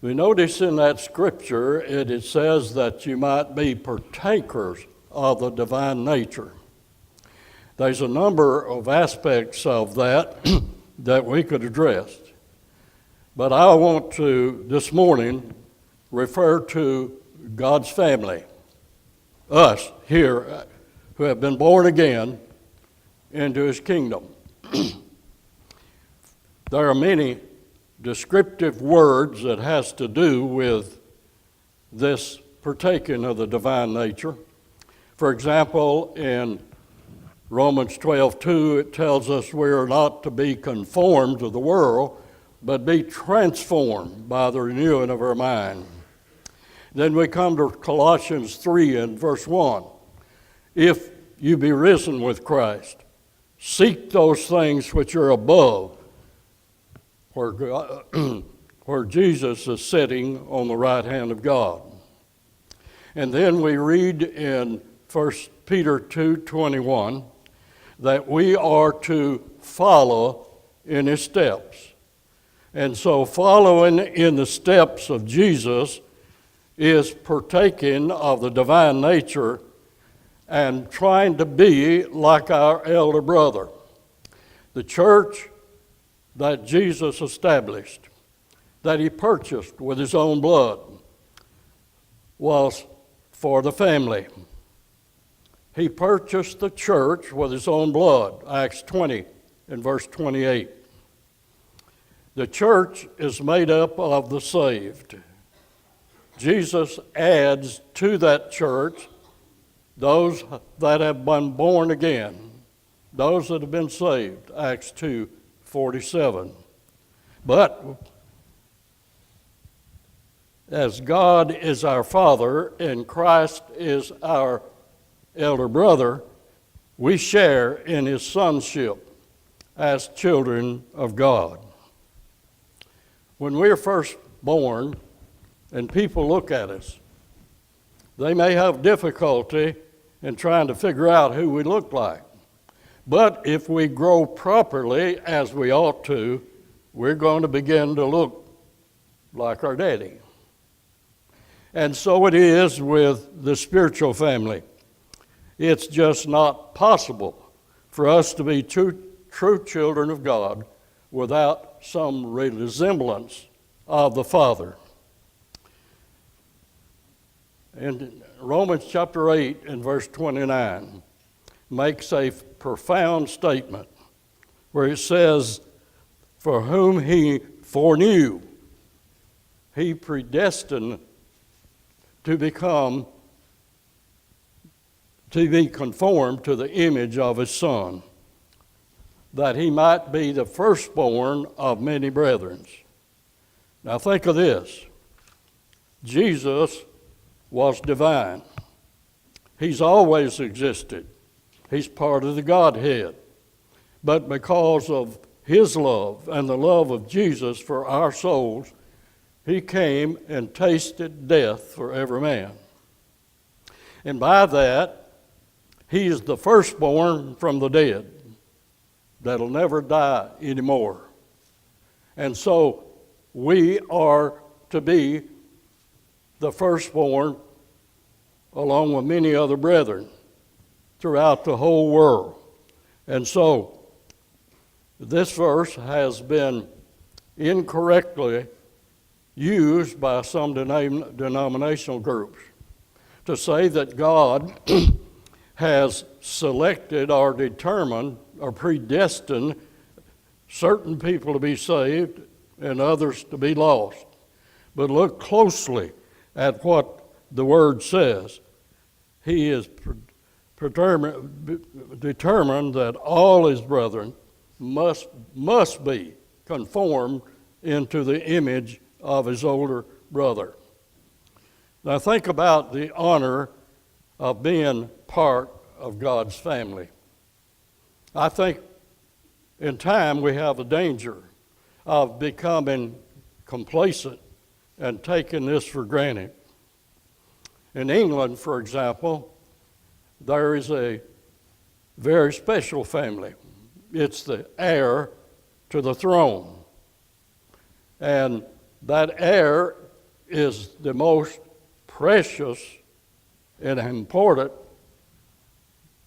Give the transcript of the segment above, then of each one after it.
We notice in that scripture it says that you might be partakers of the divine nature. There's a number of aspects of that that we could address. But I want to, this morning, refer to God's family, us here who have been born again into His kingdom. There are many descriptive words that has to do with this partaking of the divine nature. For example, in Romans 12:2, it tells us we are not to be conformed to the world, but be transformed by the renewing of our mind. Then we come to Colossians 3 and verse 1. If you be risen with Christ, seek those things which are above, where Jesus is sitting on the right hand of God. And then we read in 1 Peter 2:21 that we are to follow in His steps. And so following in the steps of Jesus is partaking of the divine nature and trying to be like our elder brother. The church that Jesus established, that He purchased with His own blood, was for the family. He purchased the church with His own blood, Acts 20 and verse 28. The church is made up of the saved. Jesus adds to that church those that have been born again, those that have been saved, Acts 2:47. But as God is our Father and Christ is our elder brother, we share in His sonship as children of God. When we're first born and people look at us, they may have difficulty in trying to figure out who we look like. But if we grow properly, as we ought to, we're going to begin to look like our daddy. And so it is with the spiritual family. It's just not possible for us to be true children of God without some resemblance of the Father. In Romans chapter 8 and verse 29 makes a profound statement where it says, for whom He foreknew, He predestined to be conformed to the image of His Son, that He might be the firstborn of many brethren. Now think of this. Jesus was divine. He's always existed. He's part of the Godhead. But because of His love and the love of Jesus for our souls, He came and tasted death for every man. And by that, He is the firstborn from the dead that'll never die anymore. And so we are to be the firstborn along with many other brethren throughout the whole world. And so this verse has been incorrectly used by some denominational groups to say that God has selected or determined or predestined certain people to be saved and others to be lost. But look closely at what the Word says. He is determined that all His brethren must be conformed into the image of His older brother. Now think about the honor of being part of God's family. I think in time we have a danger of becoming complacent and taking this for granted. In England, for example, there is a very special family. It's the heir to the throne. And that heir is the most precious and important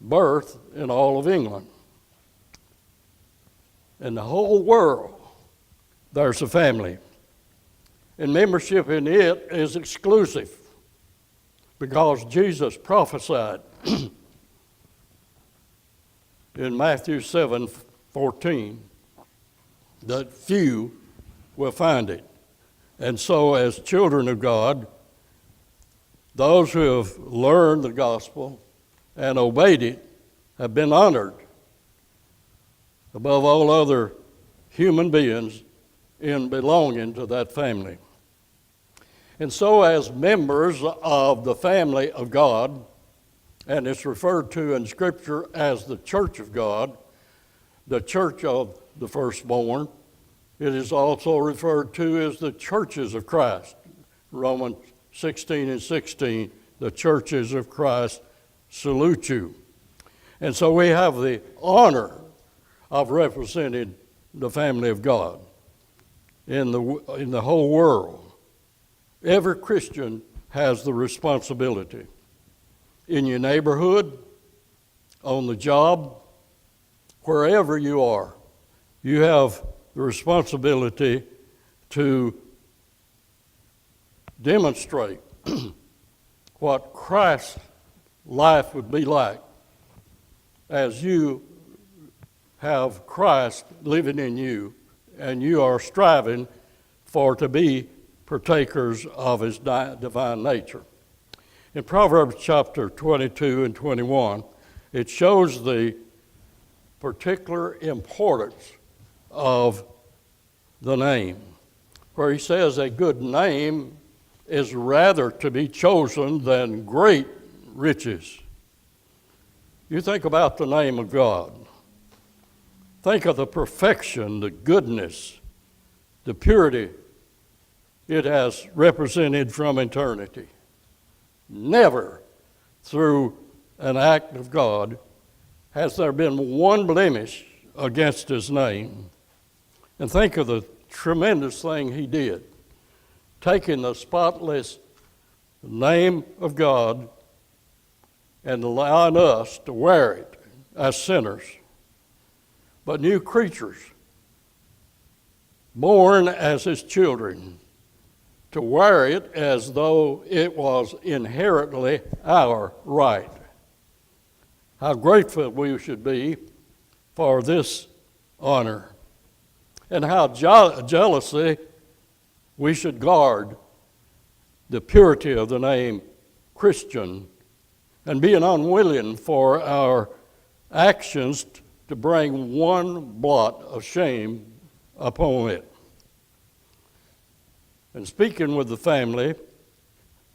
birth in all of England. In the whole world, there's a family. And membership in it is exclusive because Jesus prophesied in Matthew 7:14 that few will find it. And so as children of God, those who have learned the gospel and obeyed it have been honored above all other human beings in belonging to that family. And so as members of the family of God, and it's referred to in Scripture as the church of God, the church of the firstborn, it is also referred to as the churches of Christ. Romans 16:16, the churches of Christ salute you. And so we have the honor of representing the family of God in the whole world. Every Christian has the responsibility. In your neighborhood, on the job, wherever you are, you have the responsibility to demonstrate what Christ's life would be like as you have Christ living in you and you are striving to be partakers of his divine nature. In Proverbs chapter 22 and 21, it shows the particular importance of the name, where he says a good name is rather to be chosen than great riches. You think about the name of God. Think of the perfection, the goodness, the purity it has represented from eternity. Never through an act of God has there been one blemish against his name. And think of the tremendous thing he did, taking the spotless name of God and allowing us to wear it as sinners, but new creatures, born as his children, to wear it as though it was inherently our right. How grateful we should be for this honor, and how jealously we should guard the purity of the name Christian, and being unwilling for our actions to bring one blot of shame upon it. And speaking with the family,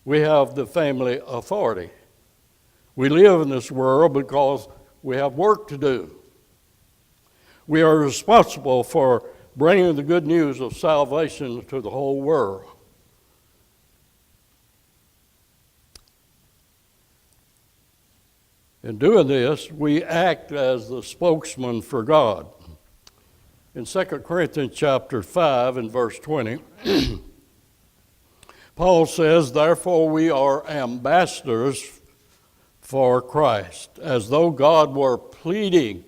we have the family authority. We live in this world because we have work to do. We are responsible for bringing the good news of salvation to the whole world. In doing this, we act as the spokesman for God. In 2 Corinthians chapter 5 and verse 20, Paul says, "Therefore we are ambassadors for Christ, as though God were pleading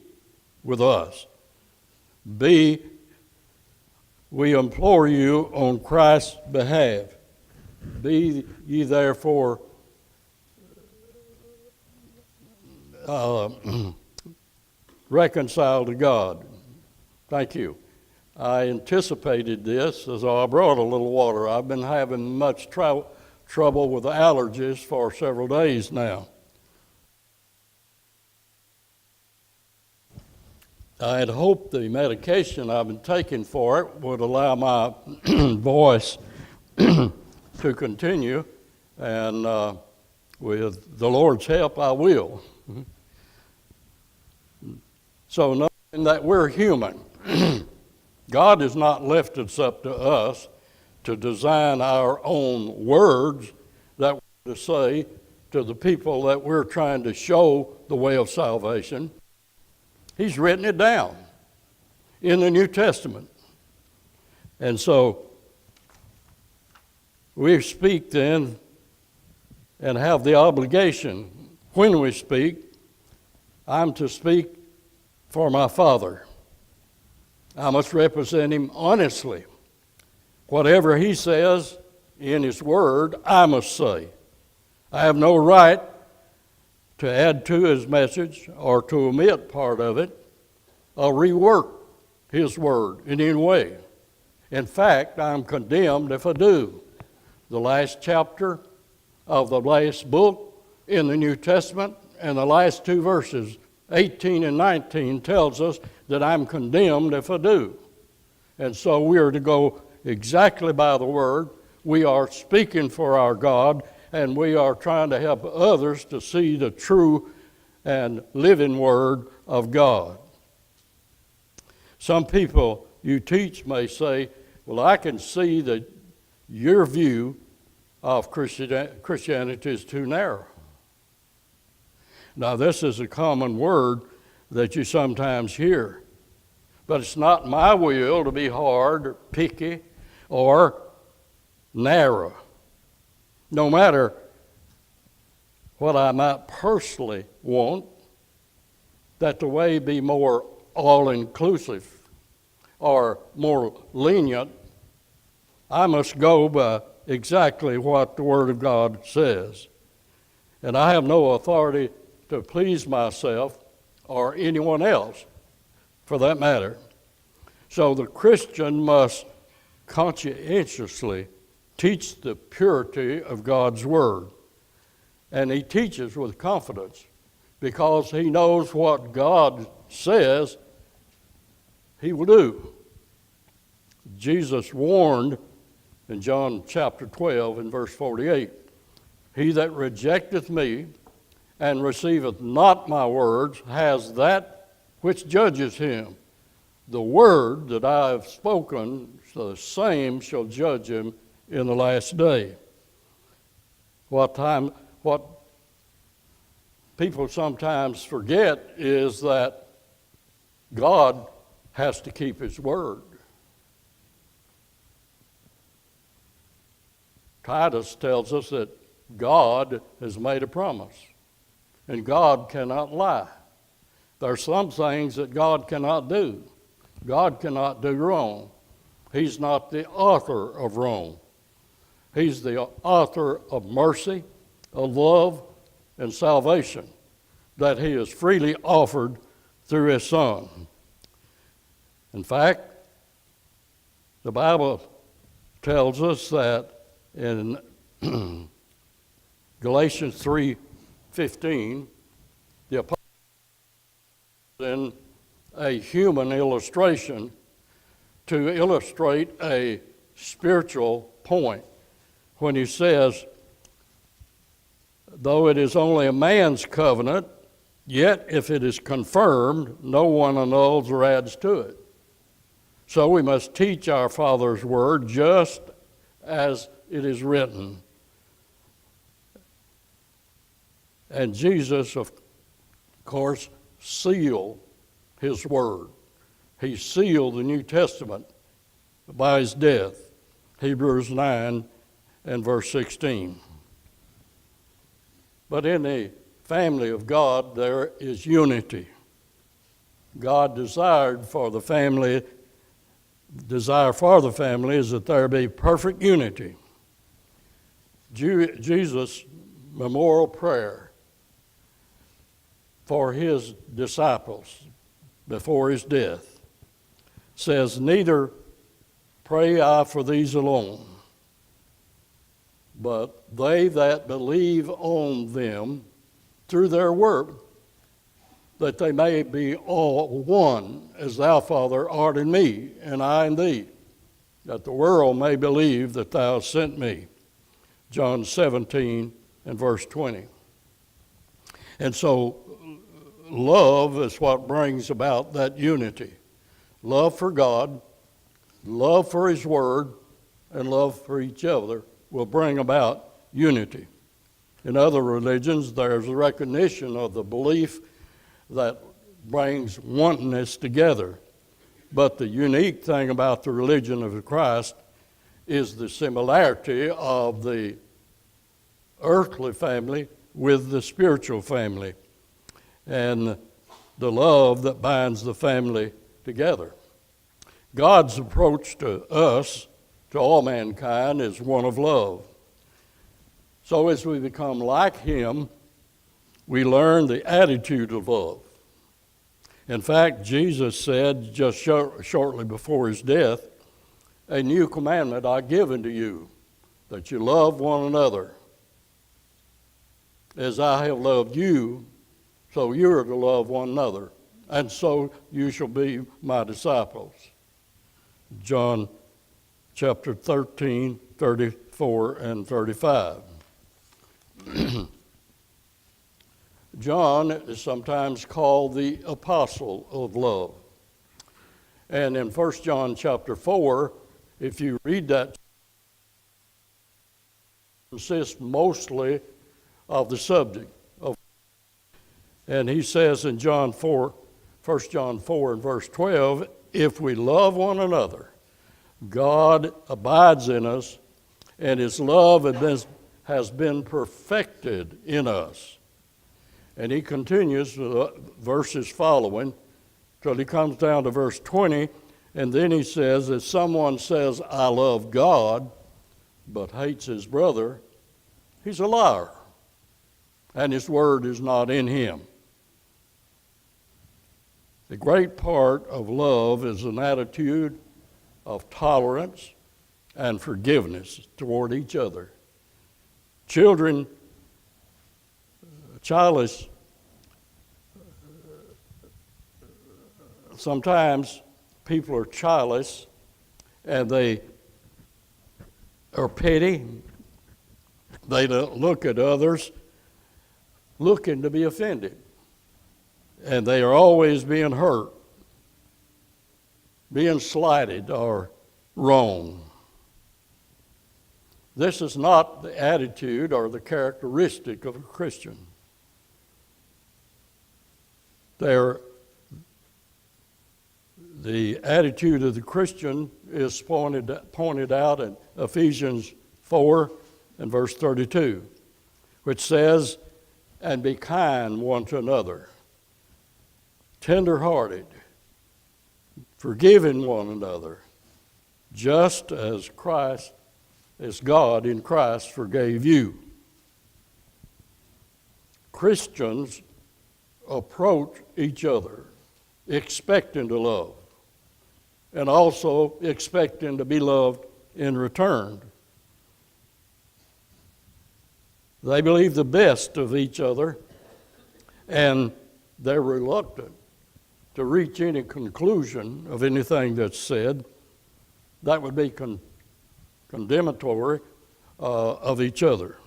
with us. We implore you on Christ's behalf. Be ye therefore reconciled to God." Thank you. I anticipated this, so I brought a little water. I've been having much trouble with allergies for several days now. I had hoped the medication I've been taking for it would allow my voice to continue, and with the Lord's help, I will. So knowing that we're human, God has not left it up to us to design our own words that we're to say to the people that we're trying to show the way of salvation. He's written it down in the New Testament. And so We speak then and have the obligation, when we speak, I'm to speak for my Father. I must represent him honestly. Whatever he says in his word, I must say. I have no right to add to his message or to omit part of it or rework his word in any way. In fact, I'm condemned if I do. The last chapter of the last book in the New Testament and the last two verses, 18 and 19, tells us that I'm condemned if I do. And so we are to go exactly by the word. We are speaking for our God, and we are trying to help others to see the true and living word of God. Some people you teach may say, well, I can see that your view of Christianity is too narrow. Now, this is a common word that you sometimes hear, but it's not my will to be hard or picky or narrow. No matter what I might personally want, that the way be more all-inclusive or more lenient, I must go by exactly what the Word of God says. And I have no authority to please myself or anyone else, for that matter. So the Christian must conscientiously teach the purity of God's Word. And he teaches with confidence because he knows what God says he will do. Jesus warned in John chapter 12 and verse 48, he that rejecteth me and receiveth not my words has that which judges him. The word that I have spoken, the same shall judge him in the last day. What people sometimes forget is that God has to keep his word. Titus tells us that God has made a promise, and God cannot lie. There are some things that God cannot do. God cannot do wrong. He's not the author of wrong. He's the author of mercy, of love, and salvation that he has freely offered through his Son. In fact, the Bible tells us that in Galatians 3:15, the apostle in a human illustration to illustrate a spiritual point when he says, though it is only a man's covenant, yet if it is confirmed, no one annuls or adds to it. So we must teach our Father's word just as it is written. And Jesus, of course, sealed his word. He sealed the New Testament by his death. Hebrews 9 and verse 16. But in the family of God, there is unity. God desire for the family is that there be perfect unity. Jesus' memorial prayer for his disciples before his death says, neither pray I for these alone, but they that believe on them through their work, that they may be all one, as thou, Father, art in me, and I in thee, that the world may believe that thou hast sent me. John 17 and verse 20. And so love is what brings about that unity. Love for God, love for his word, and love for each other will bring about unity. In other religions, there's a recognition of the belief that brings oneness together. But the unique thing about the religion of Christ is the similarity of the earthly family with the spiritual family, and the love that binds the family together. God's approach to us, to all mankind, is one of love. So as we become like Him, we learn the attitude of love. In fact, Jesus said just shortly before His death, "A new commandment I give unto you, that you love one another. As I have loved you, so you are to love one another, and so you shall be my disciples." John chapter 13, 34 and 35. John is sometimes called the apostle of love. And in 1 John chapter 4, if you read that, it consists mostly of the subject of, and he says in 1 John 4 and verse 12, "If we love one another, God abides in us, and His love has been perfected in us." And he continues the verses following till he comes down to verse 20, and then he says, "If someone says, 'I love God,' but hates his brother, he's a liar, and his word is not in him." The great part of love is an attitude of tolerance and forgiveness toward each other. Sometimes people are childless and they are petty. They don't look at others looking to be offended. And they are always being hurt, being slighted or wrong. This is not the attitude or the characteristic of a Christian. The attitude of the Christian is pointed out in Ephesians 4 and verse 32, which says, "And be kind one to another, tender-hearted, forgiving one another, just as God in Christ forgave you." Christians approach each other expecting to love, and also expecting to be loved in return. They believe the best of each other, and they're reluctant to reach any conclusion of anything that's said that would be condemnatory of each other.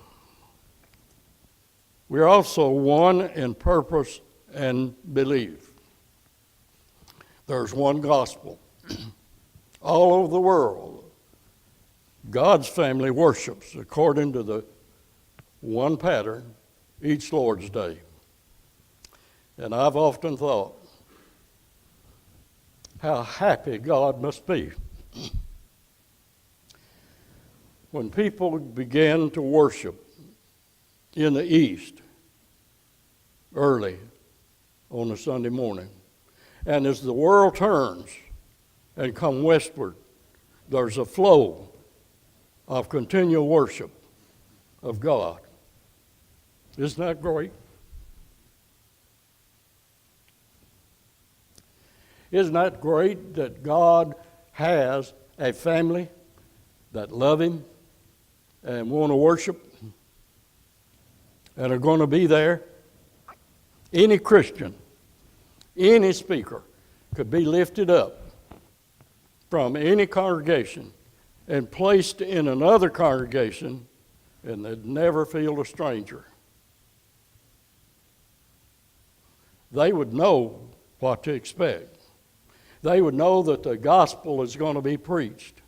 We're also one in purpose and belief. There's one gospel. All over the world, God's family worships according to the one pattern each Lord's Day. And I've often thought how happy God must be when people begin to worship in the East early on a Sunday morning. And as the world turns and come westward, there's a flow of continual worship of God. Isn't that great? Isn't that great that God has a family that love Him and want to worship and are going to be there? Any Christian, any speaker could be lifted up from any congregation and placed in another congregation, and they'd never feel a stranger. They would know what to expect. They would know that the gospel is going to be preached.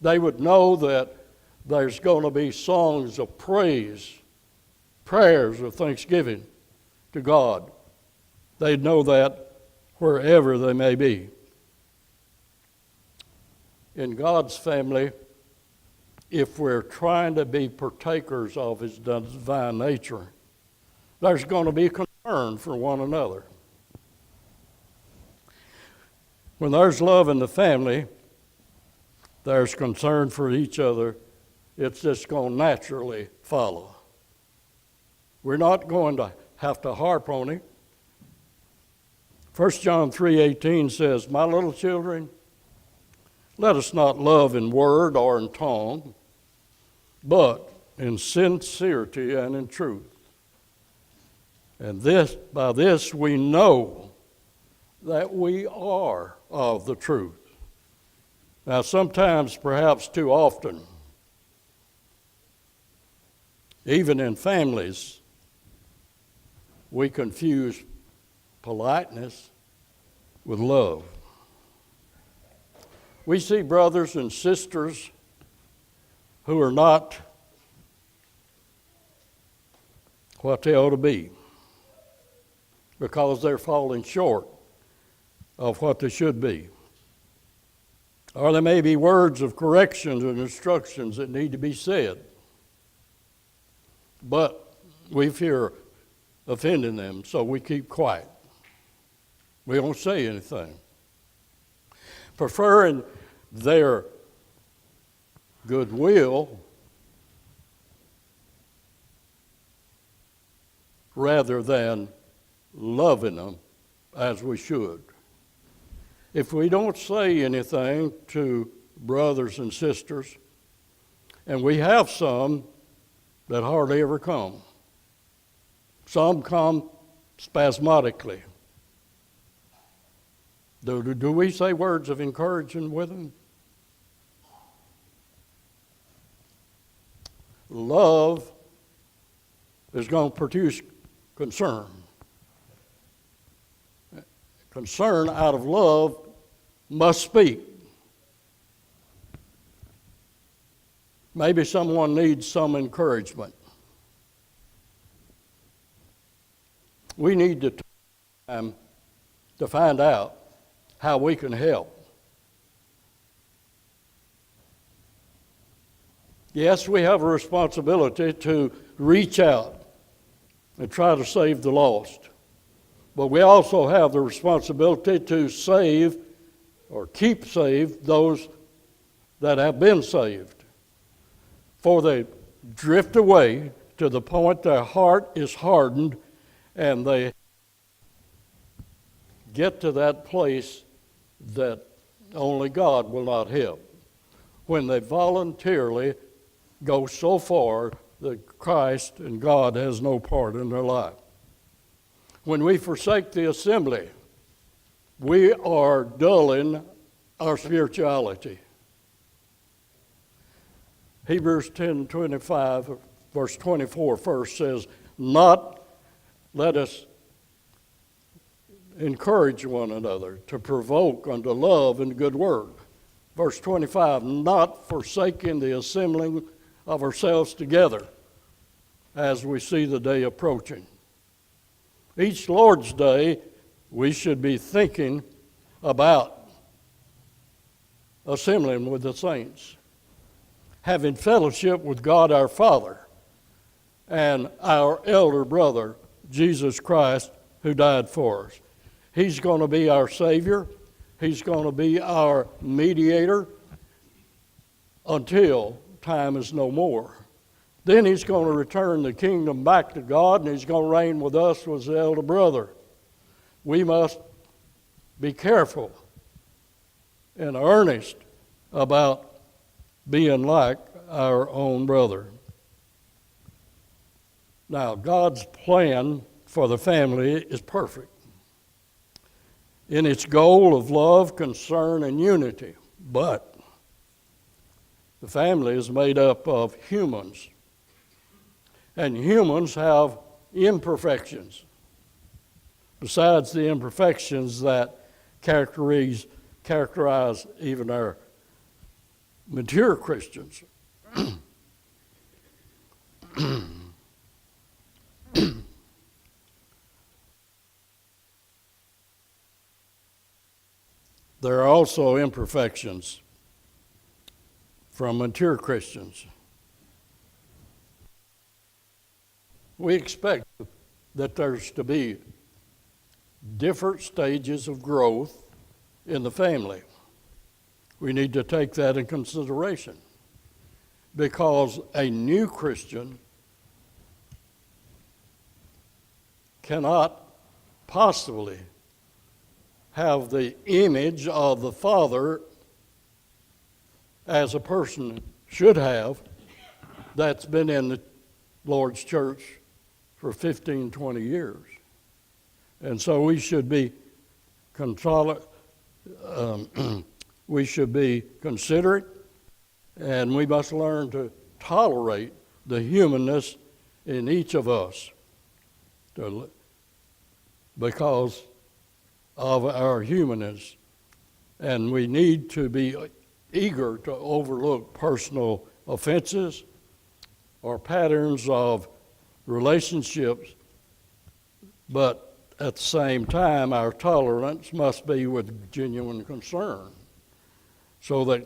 They would know that there's going to be songs of praise, prayers of thanksgiving to God. They'd know that wherever they may be. In God's family, if we're trying to be partakers of his divine nature, there's going to be concern for one another. When there's love in the family, there's concern for each other. It's just going to naturally follow. We're not going to have to harp on it. 1 John 3:18 says, "My little children, let us not love in word or in tongue, but in sincerity and in truth. And by this we know that we are of the truth." Now, sometimes, perhaps too often, even in families, we confuse politeness with love. We see brothers and sisters who are not what they ought to be because they're falling short of what they should be. Or there may be words of corrections and instructions that need to be said, but we fear offending them, so we keep quiet. We don't say anything, preferring their goodwill rather than loving them as we should. If we don't say anything to brothers and sisters, and we have some that hardly ever come. Some come spasmodically. Do we say words of encouragement with them? Love is going to produce concern. Concern out of love must speak. Maybe someone needs some encouragement. We need to take time to find out how we can help. Yes, we have a responsibility to reach out and try to save the lost. But we also have the responsibility to save or keep saved those that have been saved. For they drift away to the point their heart is hardened and they get to that place that only God will not help. When they voluntarily go so far that Christ and God has no part in their life. When we forsake the assembly, we are dulling our spirituality. Hebrews 10:25, verse 24 first says, "Not let us encourage one another to provoke unto love and good work." Verse 25, "Not forsaking the assembling of ourselves together as we see the day approaching." Each Lord's Day, we should be thinking about assembling with the saints, having fellowship with God our Father and our elder brother, Jesus Christ, who died for us. He's going to be our Savior. He's going to be our mediator until time is no more. Then he's going to return the kingdom back to God, and he's going to reign with us as the elder brother. We must be careful and earnest about being like our own brother. Now, God's plan for the family is perfect in its goal of love, concern, and unity. But the family is made up of humans. And humans have imperfections, besides the imperfections that characterize even our mature Christians. There are also imperfections from mature Christians. We expect that there's to be different stages of growth in the family. We need to take that in consideration because a new Christian cannot possibly have the image of the Father as a person should have that's been in the Lord's church for 15, 20 years. And so we should be considerate, and we must learn to tolerate the humanness in each of us because of our humanness. And we need to be eager to overlook personal offenses or patterns of relationships, but at the same time, our tolerance must be with genuine concern so that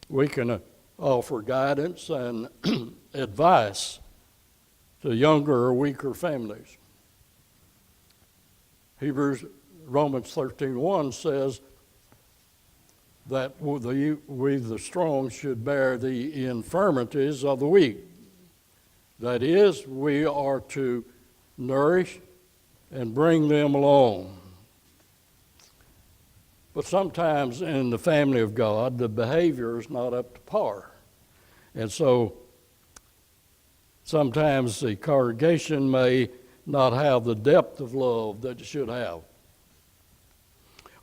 we can offer guidance and advice to younger or weaker families. Romans 13:1 says that we the strong should bear the infirmities of the weak. That is, we are to nourish and bring them along. But sometimes in the family of God, the behavior is not up to par. And so sometimes the congregation may not have the depth of love that it should have,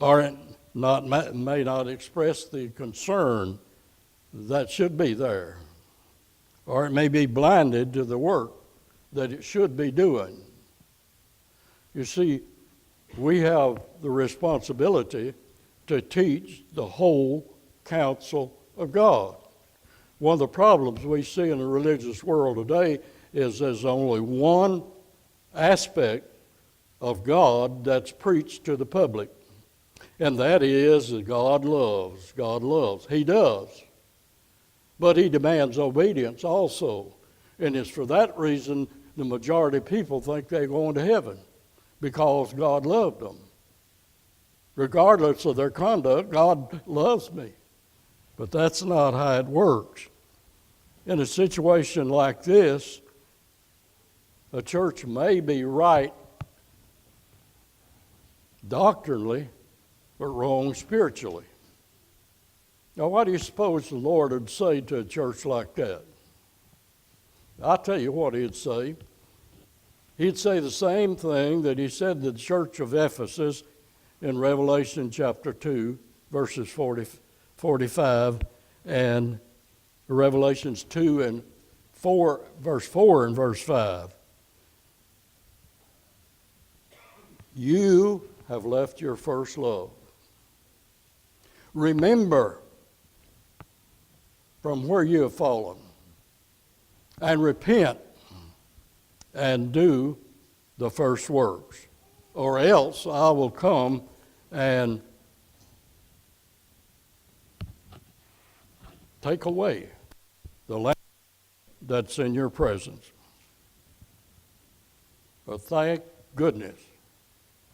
or it may not express the concern that should be there, or it may be blinded to the work that it should be doing. You see, we have the responsibility to teach the whole counsel of God. One of the problems we see in the religious world today is there's only one aspect of God that's preached to the public, and that is that God loves. God loves. He does. But He demands obedience also. And it's for that reason the majority of people think they're going to heaven, because God loved them. Regardless of their conduct, God loves me. But that's not how it works. In a situation like this, a church may be right doctrinally, but wrong spiritually. Now, what do you suppose the Lord would say to a church like that? I'll tell you what He'd say. He'd say the same thing that He said to the church of Ephesus in Revelation chapter 2, verses 45, and Revelations 2 and 4, verse 4 and verse 5. You have left your first love. Remember from where you have fallen, and repent and do the first works, or else I will come and take away the lamp that's in your presence. But thank goodness,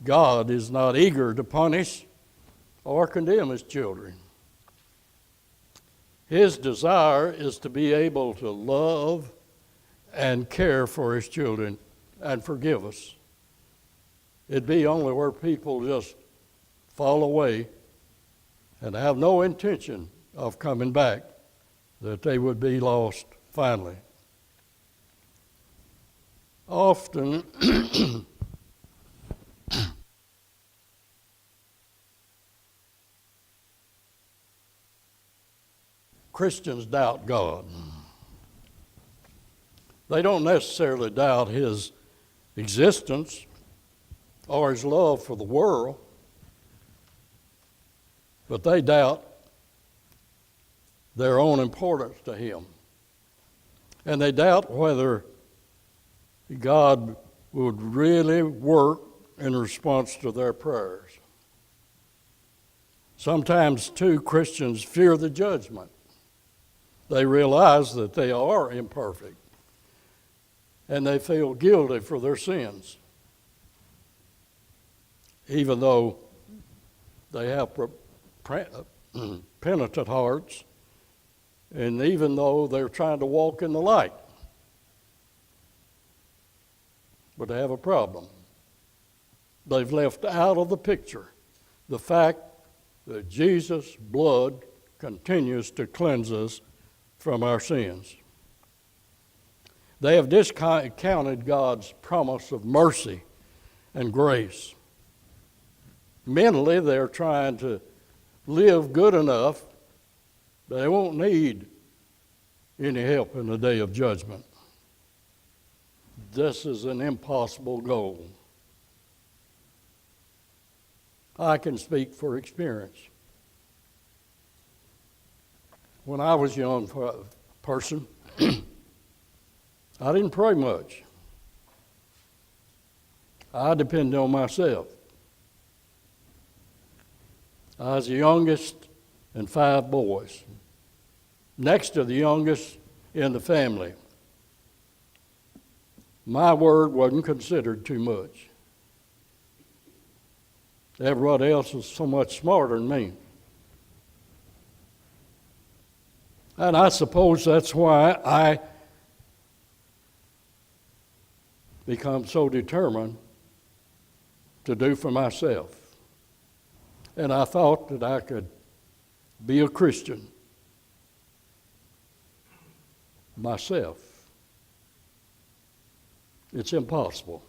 God is not eager to punish or condemn His children. His desire is to be able to love and care for His children and forgive us. It'd be only where people just fall away and have no intention of coming back that they would be lost finally. Often, Christians doubt God. They don't necessarily doubt His existence or His love for the world, but they doubt their own importance to Him. And they doubt whether God would really work in response to their prayers. Sometimes, too, Christians fear the judgment They realize that they are imperfect, and they feel guilty for their sins, even though they have penitent hearts, and even though they're trying to walk in the light. But they have a problem. They've left out of the picture the fact that Jesus' blood continues to cleanse us from our sins. They have discounted God's promise of mercy and grace. Mentally, they're trying to live good enough that they won't need any help in the day of judgment. This is an impossible goal. I can speak for experience. When I was a young person, I didn't pray much. I depended on myself. I was the youngest in 5 boys, next to the youngest in the family. My word wasn't considered too much. Everybody else was so much smarter than me. And I suppose that's why I become so determined to do for myself. And I thought that I could be a Christian myself. It's impossible.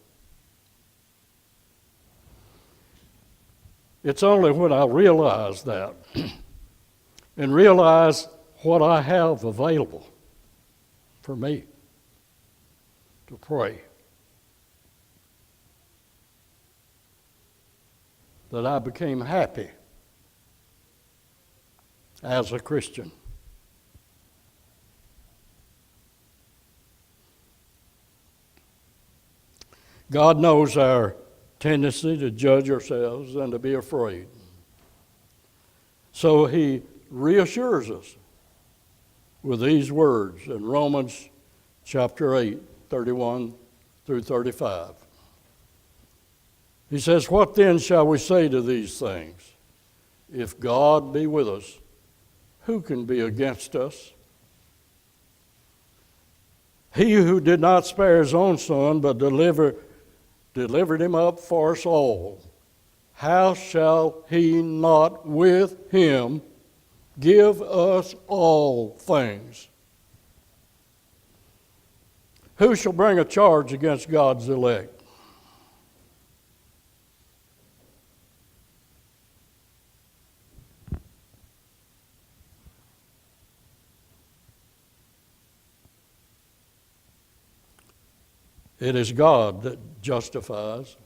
It's only when I realize that and realize what I have available for me to pray that I became happy as a Christian. God knows our tendency to judge ourselves and to be afraid. So he reassures us with these words in Romans chapter 8, 31 through 35. He says, "What then shall we say to these things? If God be with us, who can be against us? He who did not spare his own son, but delivered him up for us all, how shall he not with him give us all things? Who shall bring a charge against God's elect? It is God that justifies.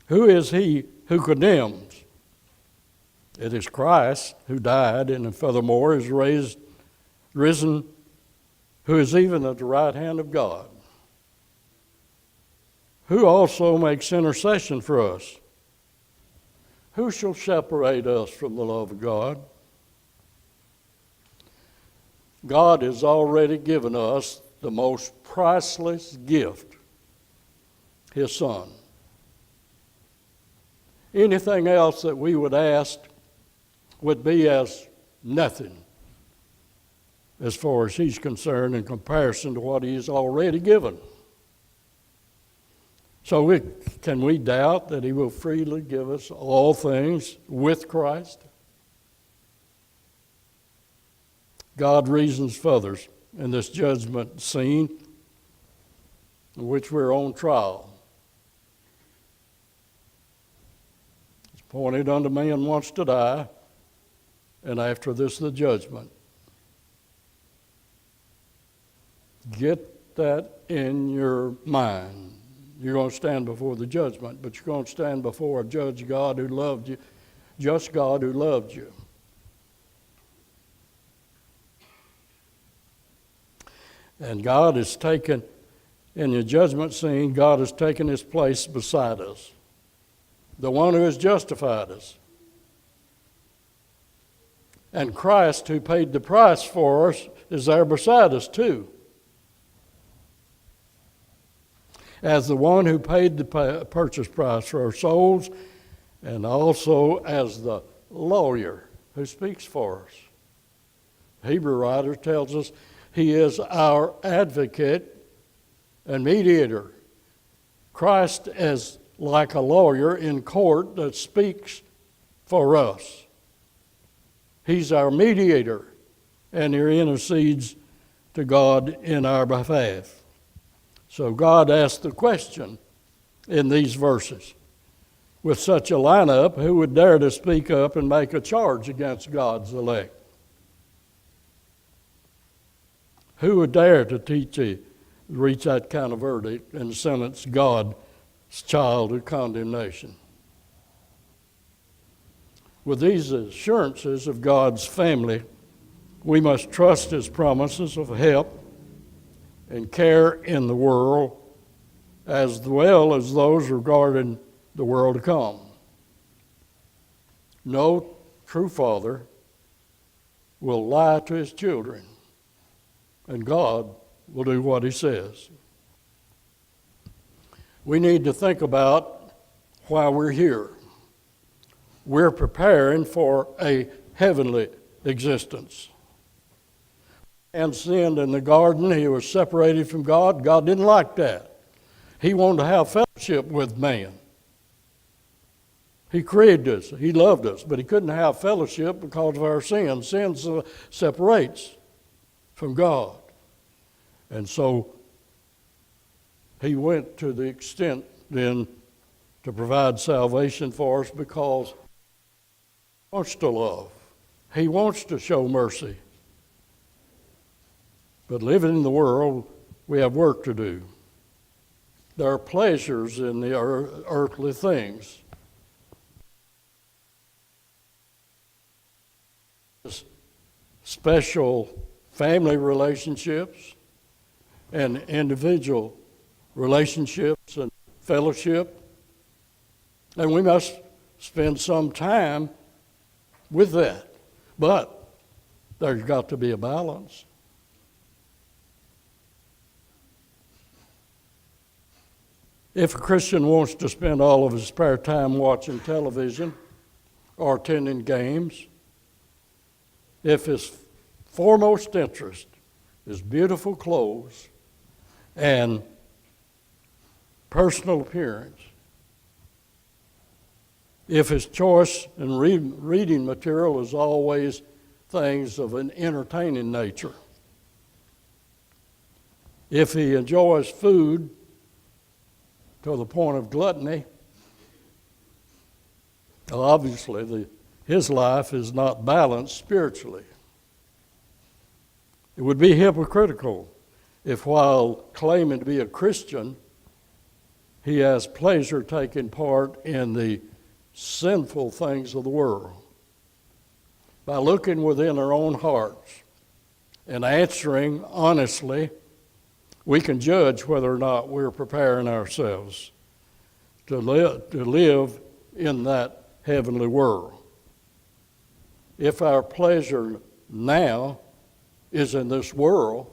Who is he who condemns? It is Christ who died and furthermore is risen, who is even at the right hand of God, who also makes intercession for us. Who shall separate us from the love of God? God has already given us the most priceless gift, his Son. Anything else that we would ask would be as nothing as far as he's concerned in comparison to what he's already given. So can we doubt that he will freely give us all things with Christ? God reasons further in this judgment scene in which we're on trial. It's appointed unto man once to die, and after this the judgment. Get that in your mind. You're going to stand before the judgment, but you're going to stand before a judge God who loved you, just God who loved you. And God has taken, in the judgment scene, God has taken his place beside us, the one who has justified us. And Christ, who paid the price for us, is there beside us too. As the one who paid the purchase price for our souls, and also as the lawyer who speaks for us. The Hebrew writer tells us he is our advocate and mediator. Christ is like a lawyer in court that speaks for us. He's our mediator, and he intercedes to God in our behalf. So God asked the question in these verses. With such a lineup, who would dare to speak up and make a charge against God's elect? Who would dare to reach that kind of verdict and sentence God's child to condemnation? With these assurances of God's family, we must trust His promises of help and care in the world, as well as those regarding the world to come. No true father will lie to his children, and God will do what He says. We need to think about why we're here. We're preparing for a heavenly existence. Man sinned in the garden. He was separated from God. God didn't like that. He wanted to have fellowship with man. He created us. He loved us, but He couldn't have fellowship because of our sin. Sin separates from God. And so He went to the extent then to provide salvation for us because He wants to love. He wants to show mercy. But living in the world, we have work to do. There are pleasures in the earthly things. Special family relationships and individual relationships and fellowship. And we must spend some time with that. But there's got to be a balance. If a Christian wants to spend all of his spare time watching television or attending games, if his foremost interest is beautiful clothes and personal appearance, if his choice in reading material is always things of an entertaining nature, if he enjoys food to the point of gluttony, well, obviously his life is not balanced spiritually. It would be hypocritical if, while claiming to be a Christian, he has pleasure taking part in the sinful things of the world. By looking within our own hearts and answering honestly, we can judge whether or not we're preparing ourselves to live in that heavenly world. If our pleasure now is in this world,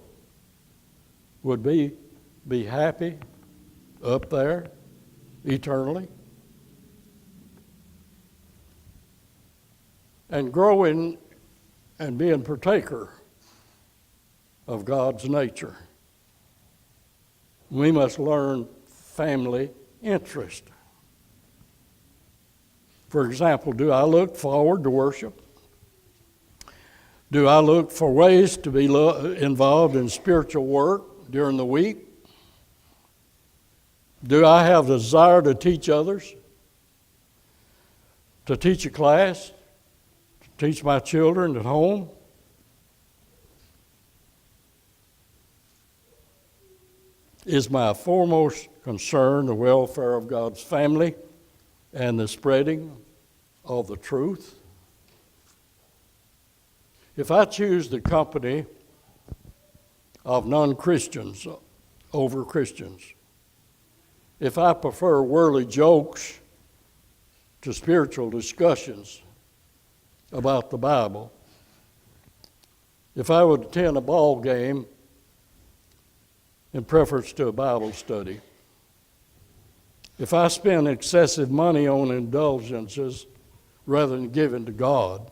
would we be happy up there eternally? And growing and being partaker of God's nature, we must learn family interest. For example, do I look forward to worship? Do I look for ways to be involved in spiritual work during the week? Do I have a desire to teach others? To teach a class? To teach my children at home? Is my foremost concern the welfare of God's family and the spreading of the truth? If I choose the company of non-Christians over Christians, if I prefer worldly jokes to spiritual discussions about the Bible, If I would attend a ball game in preference to a Bible study, if I spend excessive money on indulgences rather than giving to God,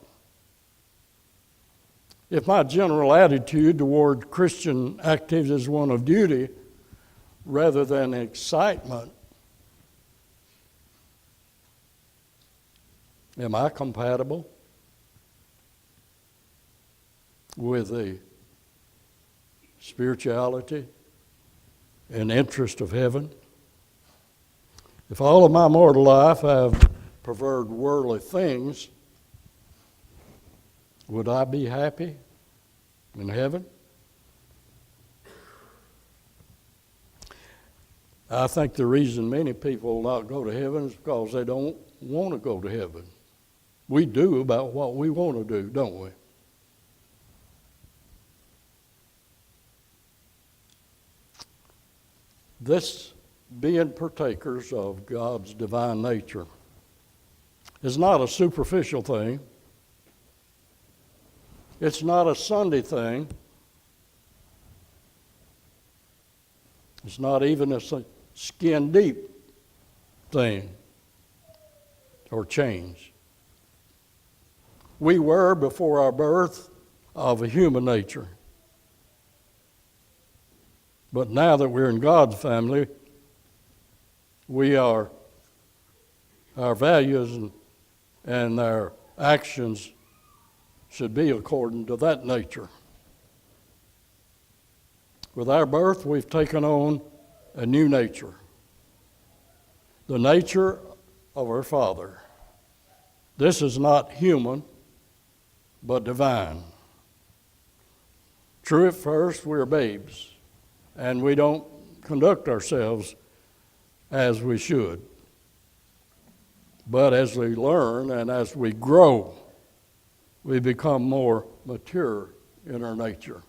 if my general attitude toward Christian activities is one of duty rather than excitement, am I compatible with the spirituality and interest of heaven? If all of my mortal life I have preferred worldly things, would I be happy in heaven? I think the reason many people not go to heaven is because they don't want to go to heaven. We do about what we want to do, don't we? This being partakers of God's divine nature is not a superficial thing. It's not a Sunday thing. It's not even a skin-deep thing or change. We were, before our birth, of a human nature. But now that we're in God's family, our values and our actions should be according to that nature. With our birth, we've taken on a new nature, the nature of our Father. This is not human, but divine. True, at first we're babes, and we don't conduct ourselves as we should. But as we learn and as we grow, we become more mature in our nature.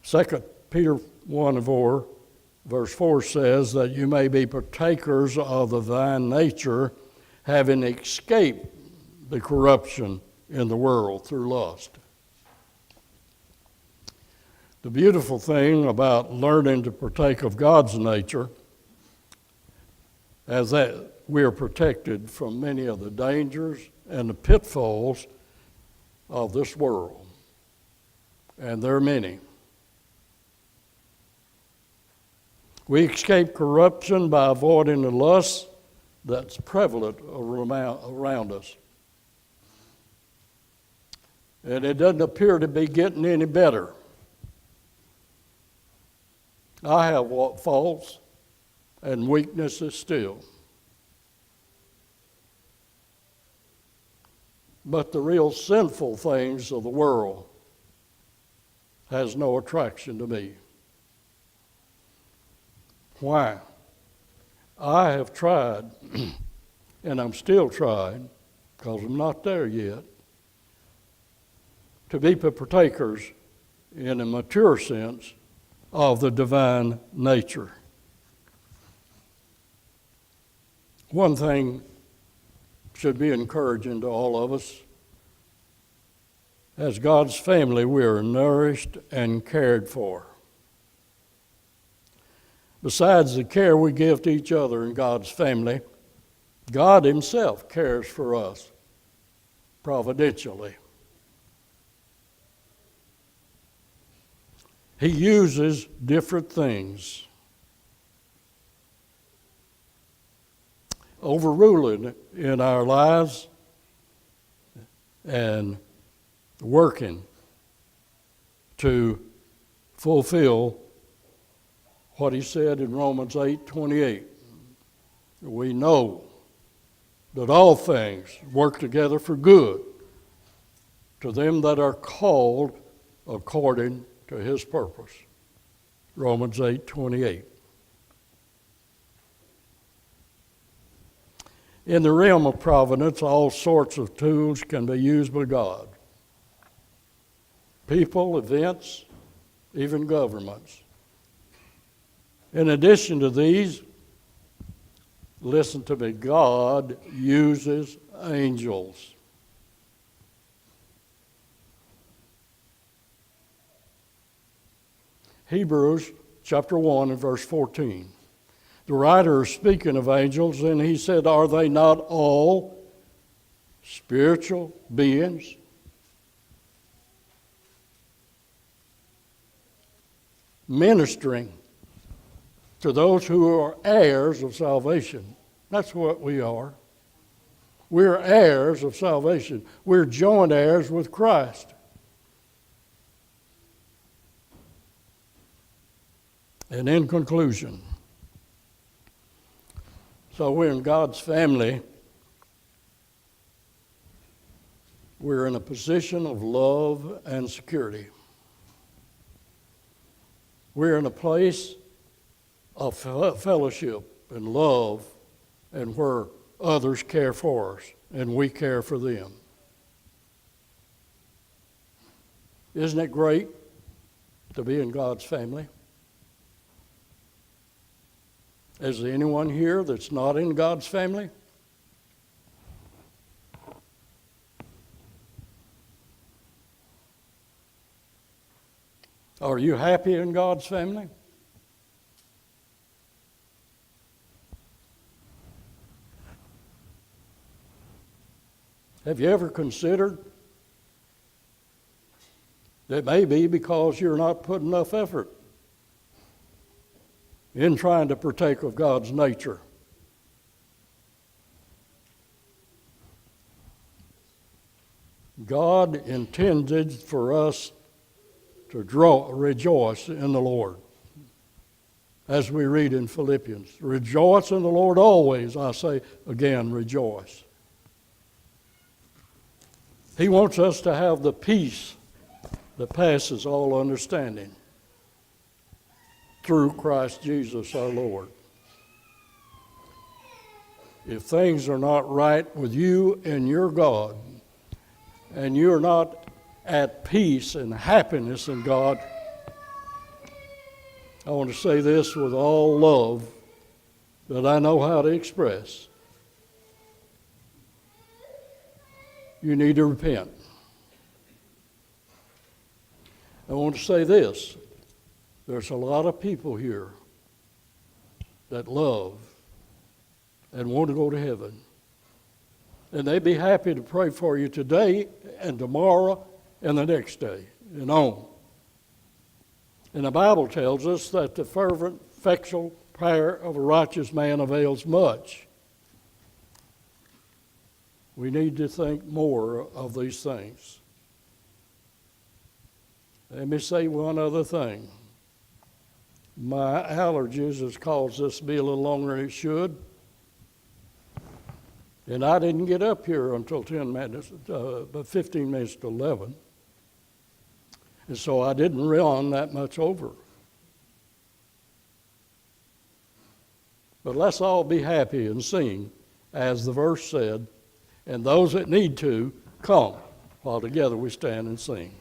2 Peter 1:4, verse 4 says that you may be partakers of the divine nature, having escaped the corruption in the world through lust. The beautiful thing about learning to partake of God's nature is that we are protected from many of the dangers and the pitfalls of this world. And there are many. We escape corruption by avoiding the lust that's prevalent around us. And it doesn't appear to be getting any better. I have faults and weaknesses still. But the real sinful things of the world has no attraction to me. Why? I have tried, and I'm still trying, because I'm not there yet, to be partakers in a mature sense of the divine nature. One thing should be encouraging to all of us. As God's family, we are nourished and cared for. Besides the care we give to each other in God's family, God Himself cares for us providentially. He uses different things, overruling in our lives and working to fulfill what He said in Romans 8:28. We know that all things work together for good to them that are called according to His purpose. Romans 8:28. In the realm of providence, all sorts of tools can be used by God. People, events, even governments. In addition to these, listen to me, God uses angels. Hebrews chapter 1 and verse 14. The writer is speaking of angels, and he said, are they not all spiritual beings? Ministering to those who are heirs of salvation. That's what we are. We're heirs of salvation. We're joint heirs with Christ. And in conclusion, so we're in God's family. We're in a position of love and security. We're in a place of fellowship and love, and where others care for us and we care for them. Isn't it great to be in God's family? Is there anyone here that's not in God's family? Are you happy in God's family? Have you ever considered that maybe because you're not putting enough effort in trying to partake of God's nature? God intended for us to rejoice in the Lord. As we read in Philippians, rejoice in the Lord always. I say again, rejoice. He wants us to have the peace that passes all understanding through Christ Jesus our Lord. If things are not right with you and your God, and you're not at peace and happiness in God, I want to say this with all love that I know how to express. You need to repent. I want to say this. There's a lot of people here that love and want to go to heaven. And they'd be happy to pray for you today and tomorrow and the next day and on. And the Bible tells us that the fervent, effectual prayer of a righteous man avails much. We need to think more of these things. Let me say one other thing. My allergies has caused this to be a little longer than it should. And I didn't get up here until 15 minutes to 11. And so I didn't run that much over. But let's all be happy and sing, as the verse said, and those that need to, come, while together we stand and sing.